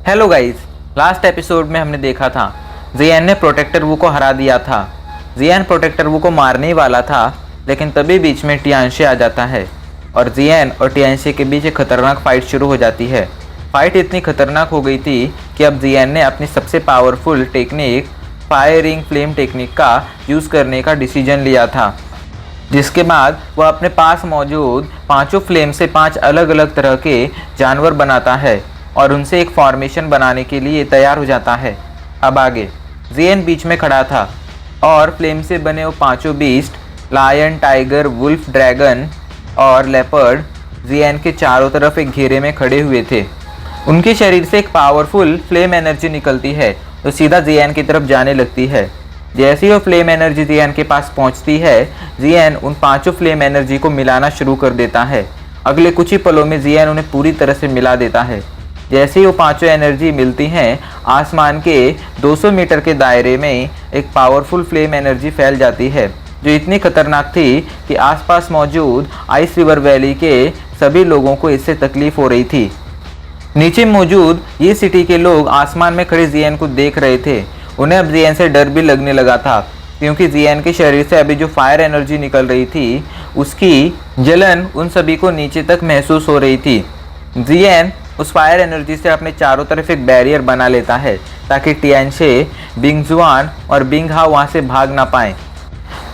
Hello guys, last episode में हमने देखा था जियान ने प्रोटेक्टर वू को हरा दिया था। जियान प्रोटेक्टर वू को मारने ही वाला था, लेकिन तभी बीच में टियानशे आ जाता है और जियान और टियानशे के बीच एक खतरनाक फाइट शुरू हो जाती है। फाइट इतनी खतरनाक हो गई थी कि अब जियान ने अपनी सबसे powerful technique firing flame technique का यूज़ करने का डिसीजन लिया था, जिसके बाद वह अपने पास मौजूद पांचों फ्लेम से 5 अलग अलग तरह के जानवर बनाता है और उनसे एक फॉर्मेशन बनाने के लिए तैयार हो जाता है। अब आगे जियान बीच में खड़ा था और फ्लेम से बने वो पांचों beast lion, tiger, wolf, dragon और लेपर्ड जियान के चारों तरफ एक घेरे में खड़े हुए थे। उनके शरीर से एक पावरफुल फ्लेम एनर्जी निकलती है तो सीधा जियान की तरफ जाने लगती है। जैसे ही वो फ्लेम एनर्जी जियान के पास पहुंचती है, जियान उन पांचों फ्लेम एनर्जी को मिलाना शुरू कर देता है। अगले कुछ ही पलों में जियान उन्हें पूरी तरह से मिला देता है। जैसे ही वो पांचों एनर्जी मिलती हैं, आसमान के 200 मीटर के दायरे में एक पावरफुल फ्लेम एनर्जी फैल जाती है, जो इतनी खतरनाक थी कि आसपास मौजूद आइस रिवर वैली के सभी लोगों को इससे तकलीफ हो रही थी। नीचे मौजूद ये सिटी के लोग आसमान में खड़े जियान को देख रहे थे। उन्हें अब जियान से डर भी लगने लगा था, क्योंकि जियान के शरीर से अभी जो फायर एनर्जी निकल रही थी उसकी जलन उन सभी को नीचे तक महसूस हो रही थी। जियान उस फायर एनर्जी से अपने चारों तरफ एक बैरियर बना लेता है ताकि टियानशे, बिंगजुआन और बिंगहाओ वहाँ से भाग ना पाएँ।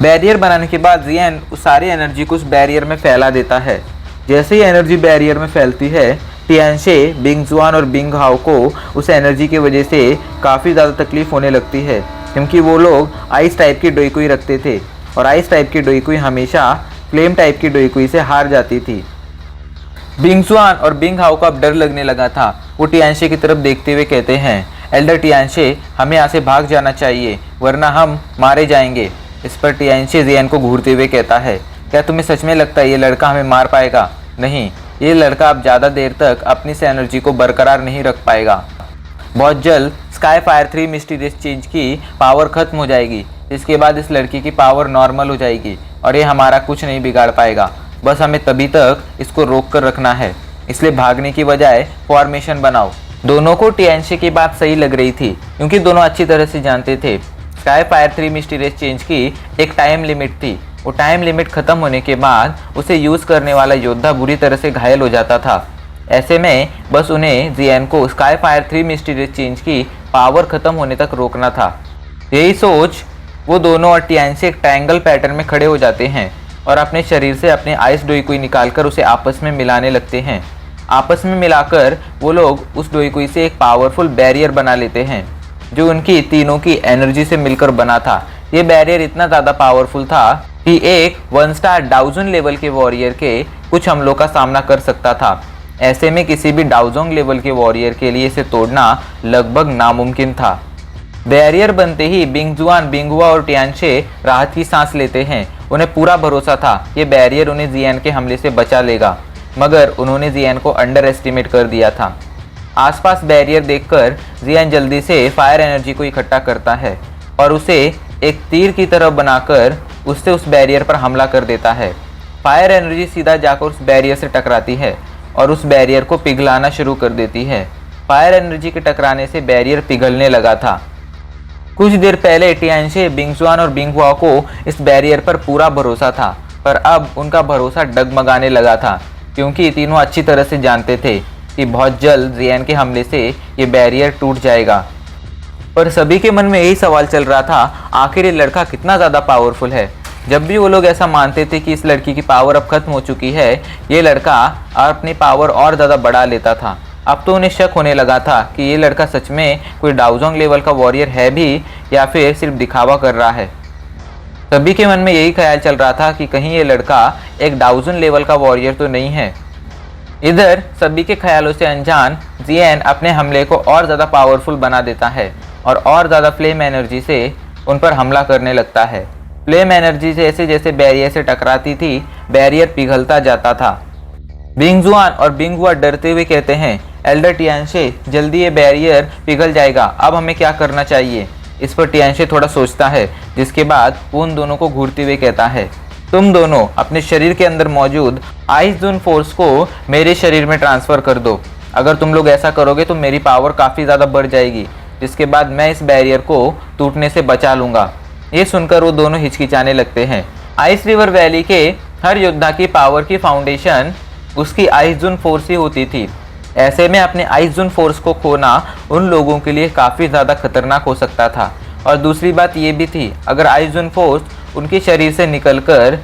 बैरियर बनाने के बाद जियान उस सारी एनर्जी को उस बैरियर में फैला देता है। जैसे ही एनर्जी बैरियर में फैलती है, टियानशे, बिंगजुआन और बिंगहाओ को उस एनर्जी की वजह से काफ़ी ज़्यादा तकलीफ होने लगती है, क्योंकि वो लोग आइस टाइप की डोईकुई रखते थे और आइस टाइप की डोईकुई हमेशा फ्लेम टाइप की डोईकुई से हार जाती थी। बिंगजुआन और बिंगहाओ को अब डर लगने लगा था। वो टियानशे की तरफ देखते हुए कहते हैं, एल्डर टियानशे, हमें यहाँ से भाग जाना चाहिए वरना हम मारे जाएंगे। इस पर टियानशे जियान को घूरते हुए कहता है, क्या तुम्हें सच में लगता है ये लड़का हमें मार पाएगा? नहीं, ये लड़का अब ज़्यादा देर तक अपनी से एनर्जी को बरकरार नहीं रख पाएगा। बहुत जल्द स्काई फायर 3 मिस्टीरियस चेंज की पावर खत्म हो जाएगी। इसके बाद इस लड़की की पावर नॉर्मल हो जाएगी और ये हमारा कुछ नहीं बिगाड़ पाएगा। बस हमें तभी तक इसको रोक कर रखना है, इसलिए भागने की बजाय फॉर्मेशन बनाओ। दोनों को टियानशे की बात सही लग रही थी, क्योंकि दोनों अच्छी तरह से जानते थे स्काई फायर 3 मिस्टीरियस चेंज की एक टाइम लिमिट थी। वो टाइम लिमिट ख़त्म होने के बाद उसे यूज़ करने वाला योद्धा बुरी तरह से घायल हो जाता था। ऐसे में बस उन्हें जियान को स्काई फायर 3 मिस्टीरियस चेंज की पावर ख़त्म होने तक रोकना था। यही सोच वो दोनों और टियानशे एक ट्रायंगल पैटर्न में खड़े हो जाते हैं और अपने शरीर से अपने आइस डोईकुई निकालकर उसे आपस में मिलाने लगते हैं। आपस में मिलाकर वो लोग उस डोईकुई से एक पावरफुल बैरियर बना लेते हैं, जो उनकी तीनों की एनर्जी से मिलकर बना था। ये बैरियर इतना ज़्यादा पावरफुल था कि एक 1 स्टार डाउजन लेवल के वॉरियर के कुछ हमलों का सामना कर सकता था। ऐसे में किसी भी डाउजोंग लेवल के वॉरियर के लिए इसे तोड़ना लगभग नामुमकिन था। बैरियर बनते ही बिंगजुआन, बिंगहुआ और टियानशे राहत की सांस लेते हैं। उन्हें पूरा भरोसा था ये बैरियर उन्हें जियान के हमले से बचा लेगा, मगर उन्होंने जियान को अंडर एस्टिमेट कर दिया था। आसपास बैरियर देखकर जियान जल्दी से फायर एनर्जी को इकट्ठा करता है और उसे एक तीर की तरह बनाकर उससे उस बैरियर पर हमला कर देता है। फायर एनर्जी सीधा जाकर उस बैरियर से टकराती है और उस बैरियर को पिघलाना शुरू कर देती है। फायर एनर्जी के टकराने से बैरियर पिघलने लगा था। कुछ देर पहले टियानशे, बिंगजुआन और बिंगहुआ को इस बैरियर पर पूरा भरोसा था, पर अब उनका भरोसा डगमगाने लगा था, क्योंकि तीनों अच्छी तरह से जानते थे कि बहुत जल्द जियान के हमले से ये बैरियर टूट जाएगा। पर सभी के मन में यही सवाल चल रहा था, आखिर ये लड़का कितना ज़्यादा पावरफुल है। जब भी वो लोग ऐसा मानते थे कि इस लड़की की पावर अब खत्म हो चुकी है, ये लड़का अपनी पावर और ज़्यादा बढ़ा लेता था। अब तो उन्हें शक होने लगा था कि ये लड़का सच में कोई डाउजोंग लेवल का वॉरियर है भी या फिर सिर्फ दिखावा कर रहा है। सभी के मन में यही ख्याल चल रहा था कि कहीं ये लड़का एक डाउजन लेवल का वॉरियर तो नहीं है। इधर सभी के ख्यालों से अनजान जियान अपने हमले को और ज़्यादा पावरफुल बना देता है और ज़्यादा फ्लेम एनर्जी से उन पर हमला करने लगता है। फ्लेम एनर्जी जैसे जैसे बैरियर से टकराती थी, बैरियर पिघलता जाता था। बिंगजुआन और बिंगहुआ डरते हुए कहते हैं, एल्डर टियानशे, जल्दी ये बैरियर पिघल जाएगा, अब हमें क्या करना चाहिए? इस पर टियानशे थोड़ा सोचता है, जिसके बाद वो उन दोनों को घूरते हुए कहता है, तुम दोनों अपने शरीर के अंदर मौजूद आइस जोन फोर्स को मेरे शरीर में ट्रांसफ़र कर दो। अगर तुम लोग ऐसा करोगे तो मेरी पावर काफ़ी ज़्यादा बढ़ जाएगी, जिसके बाद मैं इस बैरियर को टूटने से बचा लूँगा। ये सुनकर वो दोनों हिचकिचाने लगते हैं। आइस रिवर वैली के हर योद्धा की पावर की फाउंडेशन उसकी आइस जोन फोर्स ही होती थी। ऐसे में अपने आइस जोन फोर्स को खोना उन लोगों के लिए काफ़ी ज़्यादा खतरनाक हो सकता था। और दूसरी बात ये भी थी, अगर आइस जोन फोर्स उनके शरीर से निकलकर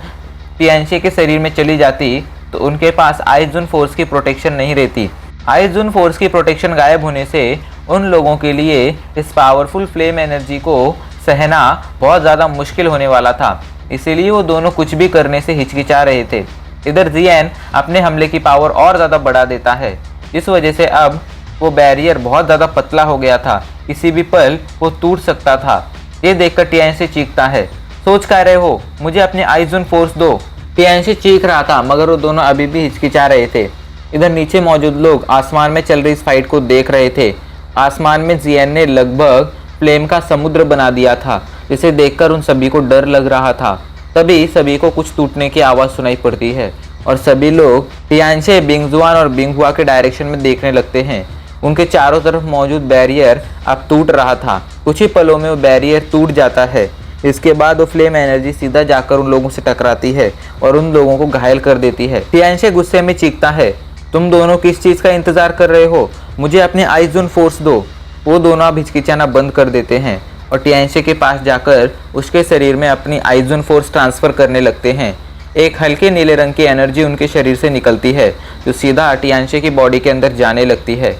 टियानशी के शरीर में चली जाती तो उनके पास आइस जोन फोर्स की प्रोटेक्शन नहीं रहती। आइस जोन फोर्स की प्रोटेक्शन गायब होने से उन लोगों के लिए इस पावरफुल फ्लेम एनर्जी को सहना बहुत ज़्यादा मुश्किल होने वाला था। इसीलिए वो दोनों कुछ भी करने से हिचकिचा रहे थे। इधर जियन अपने हमले की पावर और ज़्यादा बढ़ा देता है। इस वजह से अब वो बैरियर बहुत ज़्यादा पतला हो गया था, किसी भी पल वो टूट सकता था। ये देखकर टियानशी चीखता है, सोच क्या रहे हो, मुझे अपनी आइस जोन फोर्स दो। टियानशी चीख रहा था मगर वो दोनों अभी भी हिचकिचा रहे थे। इधर नीचे मौजूद लोग आसमान में चल रही इस फाइट को देख रहे थे। आसमान में जियन ने लगभग फ्लेम का समुद्र बना दिया था, जिसे देखकर उन सभी को डर लग रहा था। तभी सभी को कुछ टूटने की आवाज़ सुनाई पड़ती है और सभी लोग टियानशी, बिंगजुआन और बिंगहुआ के डायरेक्शन में देखने लगते हैं। उनके चारों तरफ मौजूद बैरियर अब टूट रहा था। कुछ ही पलों में वो बैरियर टूट जाता है। इसके बाद वो फ्लेम एनर्जी सीधा जाकर उन लोगों से टकराती है और उन लोगों को घायल कर देती है। टियानशी गुस्से में चीखता है, तुम दोनों किस चीज़ का इंतजार कर रहे हो, मुझे अपनी आइस जोन फोर्स दो। वो दोनों अब हिचकिचाना बंद कर देते हैं और टियानशी के पास जाकर उसके शरीर में अपनी आइस जोन फोर्स ट्रांसफ़र करने लगते हैं। एक हल्के नीले रंग की एनर्जी उनके शरीर से निकलती है जो सीधा टियानशी की बॉडी के अंदर जाने लगती है।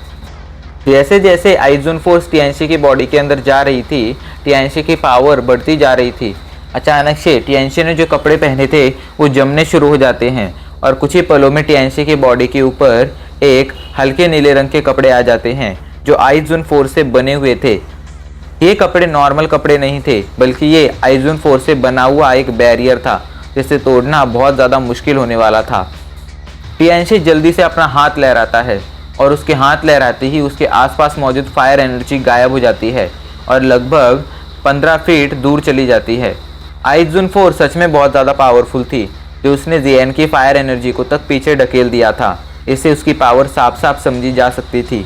जैसे जैसे आइस जोन फोर्स टियानशी की बॉडी के अंदर जा रही थी, टियानशी की पावर बढ़ती जा रही थी। अचानक से टियानशी ने जो कपड़े पहने थे वो जमने शुरू हो जाते हैं और कुछ ही पलों में टियानशी की बॉडी के ऊपर एक हल्के नीले रंग के कपड़े आ जाते हैं जो आइस जोन फोर्स से बने हुए थे। ये कपड़े नॉर्मल कपड़े नहीं थे, बल्कि ये आइस जोन फोर्स से बना हुआ एक बैरियर था जिसे तोड़ना बहुत ज़्यादा मुश्किल होने वाला था। टियानशी जल्दी से अपना हाथ लहराता है और उसके हाथ लहराते ही उसके आसपास मौजूद फायर एनर्जी गायब हो जाती है और लगभग 15 फीट दूर चली जाती है। आइस जोन फोर्स सच में बहुत ज़्यादा पावरफुल थी, जो उसने जियन की फायर एनर्जी को तक पीछे ढकेल दिया था। इससे उसकी पावर साफ साफ समझी जा सकती थी।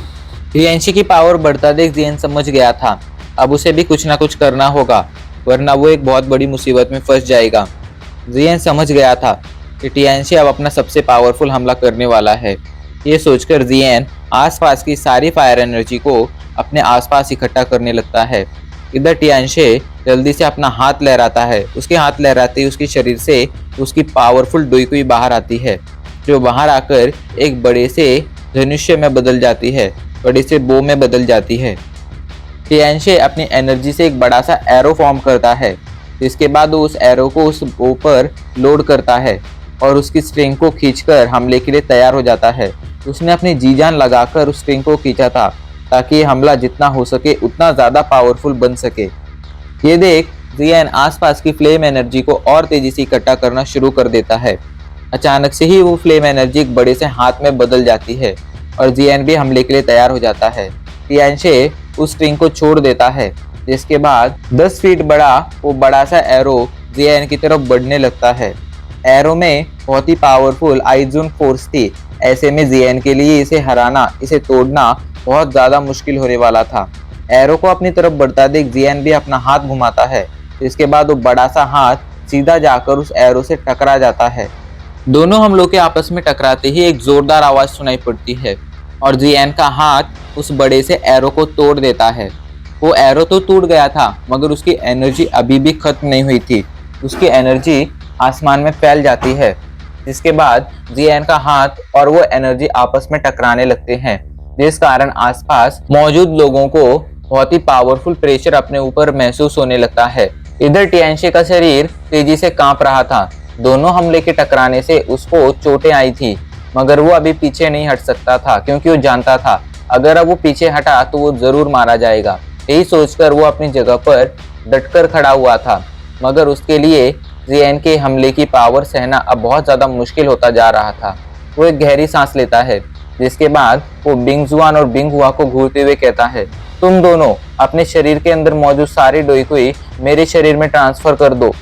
टियानशी की पावर बढ़ता देख जियन समझ गया था, अब उसे भी कुछ ना कुछ करना होगा, वरना वो एक बहुत बड़ी मुसीबत में फंस जाएगा। जियन समझ गया था कि टियानशी अब अपना सबसे पावरफुल हमला करने वाला है। ये सोचकर जियन आसपास की सारी फायर एनर्जी को अपने आसपास इकट्ठा करने लगता है। इधर टियानशी जल्दी से अपना हाथ लहराता है। उसके हाथ लहराते ही उसके शरीर से उसकी पावरफुल डोईकुई बाहर आती है, जो बाहर आकर एक बड़े से धनुष्य में बदल जाती है, बड़े से बो में बदल जाती है। टियानशी अपनी एनर्जी से एक बड़ा सा एरो फॉर्म करता है, जिसके बाद वो उस एरो को उस बो पर लोड करता है और उसकी स्ट्रिंग को खींचकर हमले के लिए तैयार हो जाता है। उसने अपनी जी जान लगाकर उस स्ट्रिंग को खींचा था ताकि ये हमला जितना हो सके उतना ज़्यादा पावरफुल बन सके। ये देख जियन आसपास की फ्लेम एनर्जी को और तेज़ी से इकट्ठा करना शुरू कर देता है। अचानक से ही वो फ्लेम एनर्जी एक बड़े से हाथ में बदल जाती है और जियन भी हमले के लिए तैयार हो जाता है। टियानशी उस स्ट्रिंग को छोड़ देता है, जिसके बाद 10 फीट बड़ा वो बड़ा सा एरो जियन की तरफ बढ़ने लगता है। एरो में बहुत ही पावरफुल आइस जोन फोर्स थी। ऐसे में जियन के लिए इसे हराना, इसे तोड़ना बहुत ज़्यादा मुश्किल होने वाला था। एरो को अपनी तरफ बढ़ता देख जियन भी अपना हाथ घुमाता है। इसके बाद वो बड़ा सा हाथ सीधा जाकर उस एरो से टकरा जाता है। दोनों हमलों के आपस में टकराते ही एक जोरदार आवाज़ सुनाई पड़ती है और जियन का हाथ उस बड़े से एरो को तोड़ देता है। वो एरो तो टूट गया था मगर उसकी एनर्जी अभी भी खत्म नहीं हुई थी। उसकी एनर्जी आसमान में फैल जाती है, जिसके बाद जियन का हाथ और वो एनर्जी आपस में टकराने लगते हैं, जिस कारण आसपास मौजूद लोगों को बहुत ही पावरफुल प्रेशर अपने ऊपर महसूस होने लगता है। इधर टियानशी का शरीर तेजी से कांप रहा था। दोनों हमले के टकराने से उसको चोटें आई थी, मगर वो अभी पीछे नहीं हट सकता था क्योंकि वो जानता था अगर अब वो पीछे हटा तो वो जरूर मारा जाएगा। यही सोचकर वो अपनी जगह पर डटकर खड़ा हुआ था, मगर उसके लिए जियन के हमले की पावर सहना अब बहुत ज़्यादा मुश्किल होता जा रहा था। वो एक गहरी सांस लेता है, जिसके बाद वो बिंगजुआन और बिंगहुआ को घूरते हुए कहता है, तुम दोनों अपने शरीर के अंदर मौजूद सारी डोईकुई मेरे शरीर में ट्रांसफर कर दो,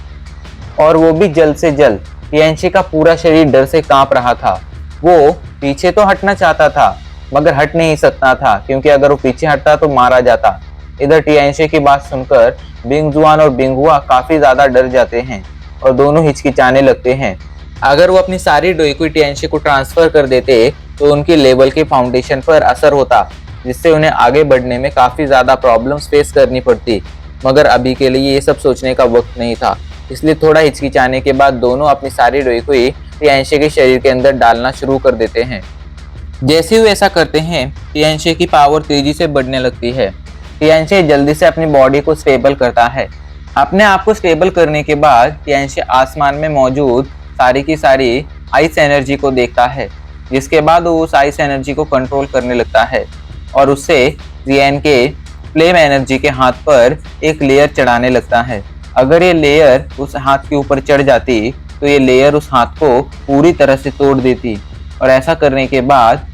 और वो भी जल्द से जल्द। टियानशी का पूरा शरीर डर से कांप रहा था। वो पीछे तो हटना चाहता था, मगर हट नहीं सकता था क्योंकि अगर वो पीछे हटता तो मारा जाता। इधर टियांशे की बात सुनकर बिंगजुआन और बिंगहुआ काफी ज्यादा डर जाते हैं और दोनों हिचकिचाने लगते हैं। अगर वो अपनी सारी डोइकुई टियांशे को ट्रांसफर कर देते तो उनकी लेवल के फाउंडेशन पर असर होता, जिससे उन्हें आगे बढ़ने में काफी ज्यादा प्रॉब्लम्स फेस करनी पड़ती। मगर अभी के लिए ये सब सोचने का वक्त नहीं था, इसलिए थोड़ा हिचकिचाने के बाद दोनों अपनी सारी डोइकुई टियांशे के शरीर के अंदर डालना शुरू कर देते हैं। जैसे ही वो ऐसा करते हैं, टियांशे की पावर तेजी से बढ़ने लगती है। टियांशे जल्दी से अपनी बॉडी को स्टेबल करता है। अपने आप को स्टेबल करने के बाद टियांशे आसमान में मौजूद सारी की सारी आइस एनर्जी को देखता है, जिसके बाद वो उस आइस एनर्जी को कंट्रोल करने लगता है और उससे जियान के फ्लेम एनर्जी के हाथ पर एक लेयर चढ़ाने लगता है। अगर ये लेयर उस हाथ के ऊपर चढ़ जाती तो ये लेयर उस हाथ को पूरी तरह से तोड़ देती और ऐसा करने के बाद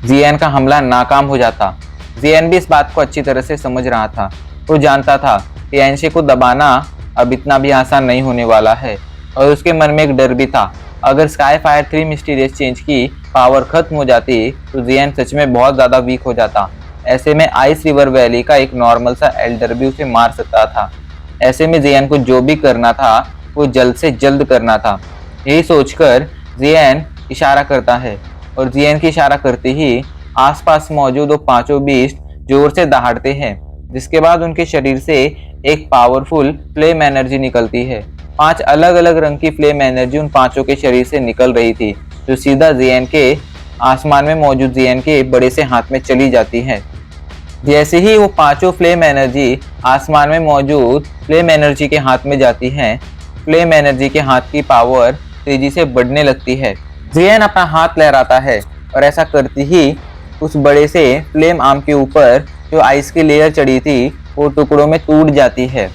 जियान का हमला नाकाम हो जाता। जियान भी इस बात को अच्छी तरह से समझ रहा था। वो जानता था टियांशे को दबाना अब इतना भी आसान नहीं होने वाला है और उसके मन में एक डर भी था। अगर स्काई फायर 3 मिस्टीरियस चेंज की पावर खत्म हो जाती तो जियान सच में बहुत ज़्यादा वीक हो जाता। ऐसे में आइस रिवर वैली का एक नॉर्मल सा एल्डर भी उसे मार सकता था। ऐसे में जियान को जो भी करना था वो जल्द से जल्द करना था। यही सोचकर जियान इशारा करता है और जियान की इशारा करते ही आसपास मौजूद वो पांचों बीस्ट जोर से दहाड़ते हैं, जिसके बाद उनके शरीर से एक पावरफुल फ्लेम एनर्जी निकलती है। 5 अलग अलग रंग की फ्लेम एनर्जी उन पांचों के शरीर से निकल रही थी, जो सीधा जियान के आसमान में मौजूद जियान के बड़े से हाथ में चली जाती है। जैसे ही वो पांचों फ्लेम एनर्जी आसमान में मौजूद फ्लेम एनर्जी के हाथ में जाती हैं, फ्लेम एनर्जी के हाथ की पावर तेजी से बढ़ने लगती है। जियान अपना हाथ लहराता है और ऐसा करती ही उस बड़े से फ्लेम आर्म के ऊपर जो आइस की लेयर चढ़ी थी वो टुकड़ों में टूट जाती है।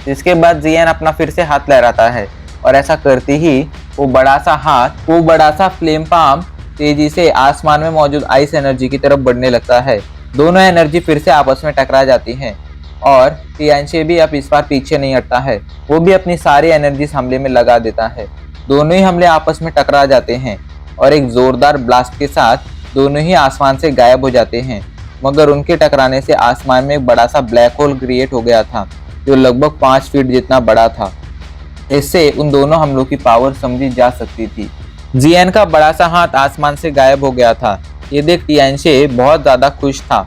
इसके बाद जियान अपना फिर से हाथ लहराता है और ऐसा करते ही वो बड़ा सा फ्लेम पाम तेजी से आसमान में मौजूद आइस एनर्जी की तरफ बढ़ने लगता है। दोनों एनर्जी फिर से आपस में टकरा जाती हैं और टियांशे भी अब इस बार पीछे नहीं हटता है। वो भी अपनी सारी एनर्जी हमले में लगा देता है। दोनों ही हमले आपस में टकरा जाते हैं और एक जोरदार ब्लास्ट के साथ दोनों ही आसमान से गायब हो जाते हैं। मगर उनके टकराने से आसमान में एक बड़ा सा ब्लैक होल क्रिएट हो गया था, जो लगभग 5 फीट जितना बड़ा था। इससे उन दोनों हमलों की पावर समझी जा सकती थी। जियान का बड़ा सा हाथ आसमान से गायब हो गया था। ये देख टियांशे बहुत ज़्यादा खुश था,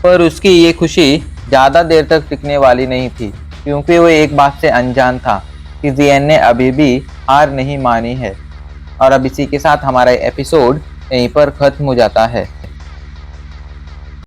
पर उसकी ये खुशी ज़्यादा देर तक टिकने वाली नहीं थी, क्योंकि वो एक बात से अनजान था कि जियान ने अभी भी हार नहीं मानी है। और अब इसी के साथ हमारा एपिसोड यहीं पर ख़त्म हो जाता है।